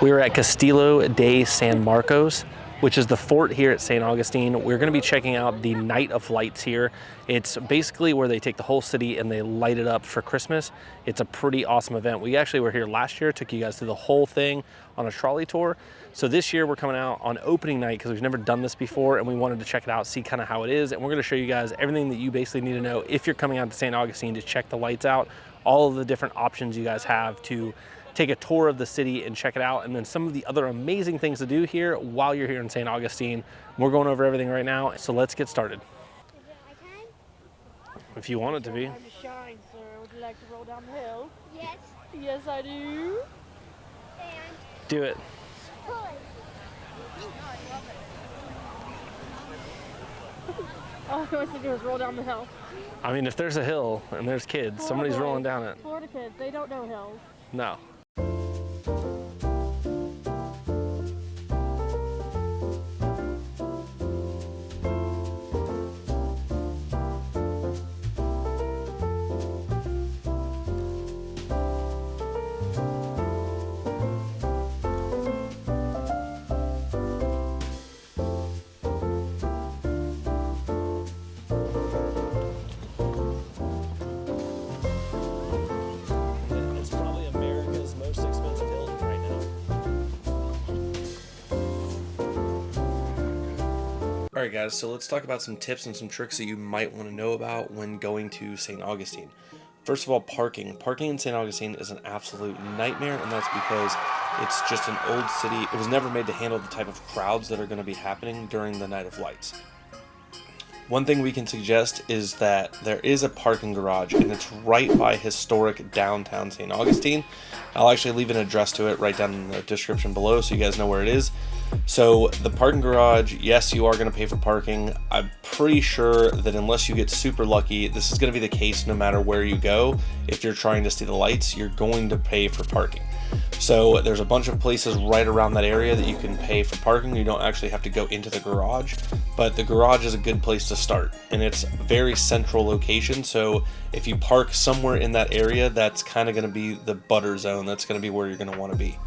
We're at Castillo de San Marcos, which is the fort here at St. Augustine. We're going to be checking out the Night of Lights here. It's basically where they take the whole city and they light it up for Christmas. It's a pretty awesome event. We actually were here last year, took you guys through the whole thing on a trolley tour. So this year we're coming out on opening night because we've never done this before and we wanted to check it out, see kind of how it is. And we're going to show you guys everything that you basically need to know if you're coming out to St. Augustine to check the lights out, all of the different options you guys have to take a tour of the city and check it out, and then some of the other amazing things to do here while you're here in St. Augustine. We're going over everything right now, so let's get started. If you want it to be. Time to shine, sir. Would you like to roll down the hill? Yes. Yes, I do. And Do it. pull. All he wants to do is roll down the hill. I mean, if there's a hill and there's kids, somebody's rolling down it. Florida kids, they don't know hills. No. It's probably America's most expensive hill right now. All right, guys, so let's talk about some tips and some tricks that you might want to know about when going to St. Augustine. First of all, parking. Parking in St. Augustine is an absolute nightmare, and that's because it's just an old city. It was never made to handle the type of crowds that are going to be happening during the Night of Lights. One thing we can suggest is that there is a parking garage, and it's right by historic downtown St. Augustine. I'll actually leave an address to it right down in the description below so you guys know where it is. So the parking garage, yes, you are going to pay for parking. I'm pretty sure that unless you get super lucky, this is going to be the case no matter where you go. If you're trying to see the lights, you're going to pay for parking. So there's a bunch of places right around that area that you can pay for parking. You don't actually have to go into the garage, but the garage is a good place to start, and it's a very central location. So if you park somewhere in that area, that's kind of going to be the butter zone. That's going to be where you're going to want to be.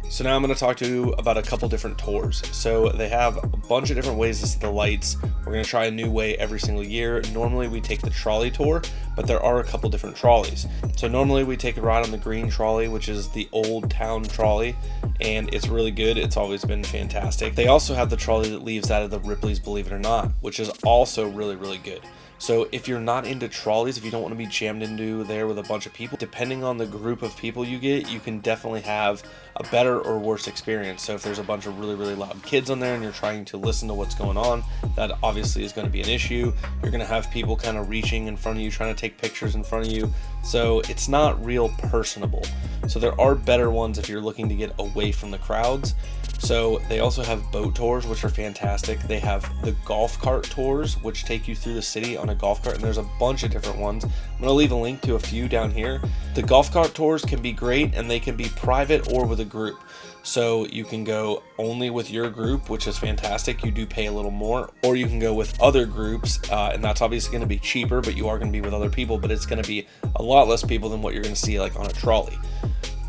So now I'm going to talk to you about a couple different tours. So they have a bunch of different ways to see the lights. We're going to try a new way every single year. Normally we take the trolley tour, but there are a couple different trolleys. So normally we take a ride on the green trolley, which is the old town trolley, and it's really good. It's always been fantastic. They also have the trolley that leaves out of the Ripley's Believe It or Not, which is also really, really good. So if you're not into trolleys, if you don't want to be jammed into there with a bunch of people, depending on the group of people you get, you can definitely have a better or worse experience. So if there's a bunch of really, really loud kids on there and you're trying to listen to what's going on, that obviously is going to be an issue. You're going to have people kind of reaching in front of you, trying to take pictures in front of you. So it's not real personable. So there are better ones if you're looking to get away from the crowds. So they also have boat tours, which are fantastic. They have the golf cart tours, which take you through the city on a golf cart, and there's a bunch of different ones. I'm going to leave a link to a few down here. The golf cart tours can be great, and they can be private or with a group. So you can go only with your group, which is fantastic. You do pay a little more, or you can go with other groups, and that's obviously going to be cheaper, but you are going to be with other people, but it's going to be a lot less people than what you're going to see like on a trolley.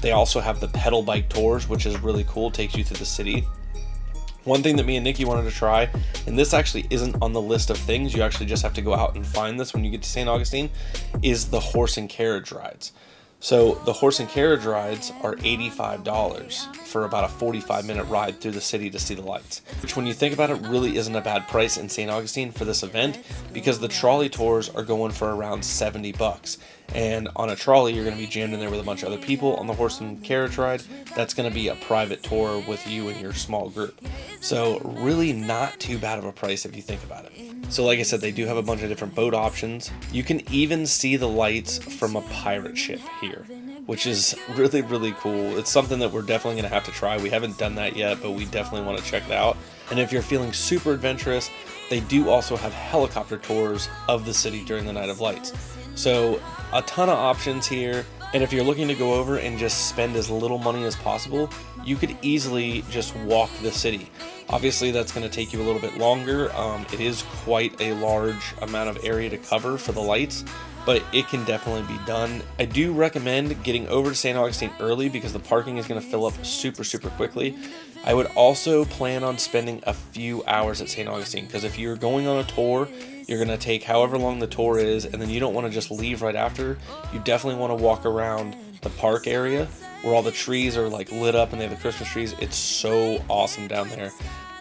They also have the pedal bike tours, which is really cool, takes you through the city. One thing that me and Nikki wanted to try, and this actually isn't on the list of things, you actually just have to go out and find this when you get to St. Augustine, is the horse and carriage rides. So the horse and carriage rides are $85 for about a 45-minute ride through the city to see the lights, which when you think about it really isn't a bad price in St. Augustine for this event, because the trolley tours are going for around $70. And on a trolley, you're going to be jammed in there with a bunch of other people. On the horse and carriage ride, that's going to be a private tour with you and your small group. So really not too bad of a price if you think about it. So like I said, they do have a bunch of different boat options. You can even see the lights from a pirate ship here, which is really, really cool. It's something that we're definitely going to have to try. We haven't done that yet, but we definitely want to check it out. And if you're feeling super adventurous, they do also have helicopter tours of the city during the Night of Lights. So a ton of options here. And if you're looking to go over and just spend as little money as possible, you could easily just walk the city. Obviously, that's going to take you a little bit longer. It is quite a large amount of area to cover for the lights, but it can definitely be done. I do recommend getting over to St. Augustine early because the parking is going to fill up super quickly. I would also plan on spending a few hours at St. Augustine, because if you're going on a tour, you're going to take however long the tour is, and then you don't want to just leave right after. You definitely want to walk around the park area where all the trees are like lit up and they have the Christmas trees. It's so awesome down there.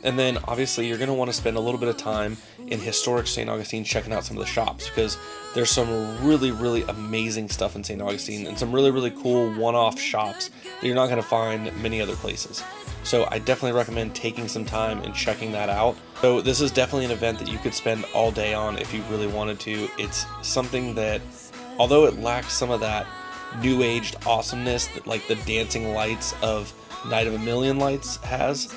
And then obviously you're going to want to spend a little bit of time in historic St. Augustine checking out some of the shops, because there's some really amazing stuff in St. Augustine and some really cool one-off shops that you're not going to find many other places. So I definitely recommend taking some time and checking that out. So this is definitely an event that you could spend all day on if you really wanted to. It's something that, although it lacks some of that new aged awesomeness that like the dancing lights of Night of a Million Lights has,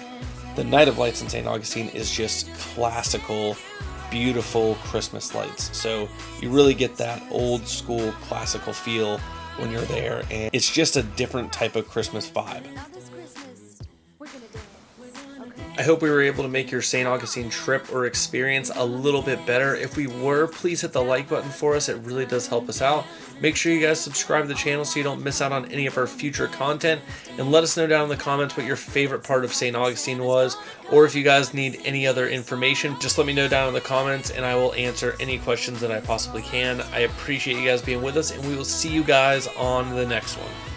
the Night of Lights in St. Augustine is just classical, beautiful Christmas lights. So you really get that old school classical feel when you're there, and it's just a different type of Christmas vibe. I hope we were able to make your St. Augustine trip or experience a little bit better. If we were, please hit the like button for us. It really does help us out. Make sure you guys subscribe to the channel so you don't miss out on any of our future content. And let us know down in the comments what your favorite part of St. Augustine was. Or if you guys need any other information, just let me know down in the comments and I will answer any questions that I possibly can. I appreciate you guys being with us, and we will see you guys on the next one.